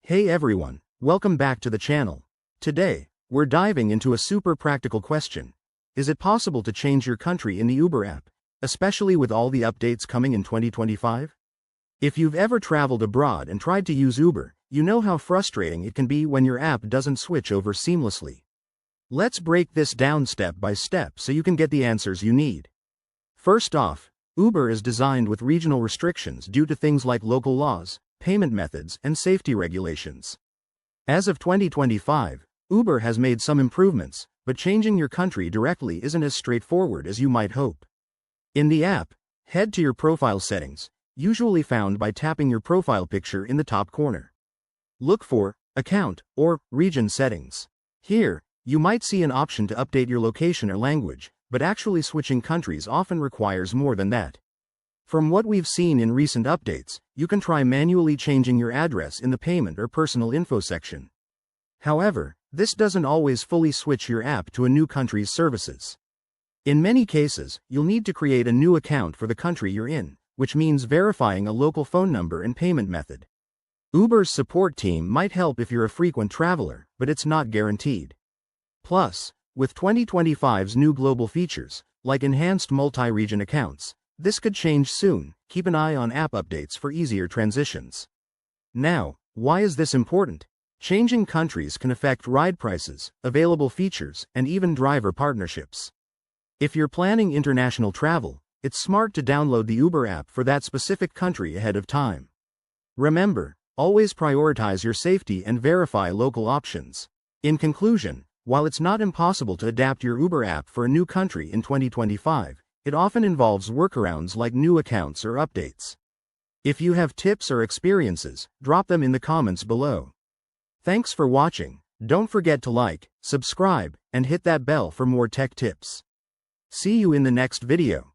Hey everyone, welcome back to the channel. Today, we're diving into a super practical question. Is it possible to change your country in the Uber app, especially with all the updates coming in 2025? If you've ever traveled abroad and tried to use Uber, you know how frustrating it can be when your app doesn't switch over seamlessly. Let's break this down step by step so you can get the answers you need. First off, Uber is designed with regional restrictions due to things like local laws, payment methods, and safety regulations. As of 2025, Uber has made some improvements, but changing your country directly isn't as straightforward as you might hope. In the app, head to your profile settings, usually found by tapping your profile picture in the top corner. Look for Account or Region Settings. Here, you might see an option to update your location or language, but actually switching countries often requires more than that. From what we've seen in recent updates, you can try manually changing your address in the payment or personal info section. However, this doesn't always fully switch your app to a new country's services. In many cases, you'll need to create a new account for the country you're in, which means verifying a local phone number and payment method. Uber's support team might help if you're a frequent traveler, but it's not guaranteed. Plus, with 2025's new global features, like enhanced multi-region accounts, this could change soon. Keep an eye on app updates for easier transitions. Now, why is this important? Changing countries can affect ride prices, available features, and even driver partnerships. If you're planning international travel, it's smart to download the Uber app for that specific country ahead of time. Remember, always prioritize your safety and verify local options. In conclusion, while it's not impossible to adapt your Uber app for a new country in 2025, it often involves workarounds like new accounts or updates. If you have tips or experiences, drop them in the comments below. Thanks for watching. Don't forget to like, subscribe, and hit that bell for more tech tips. See you in the next video.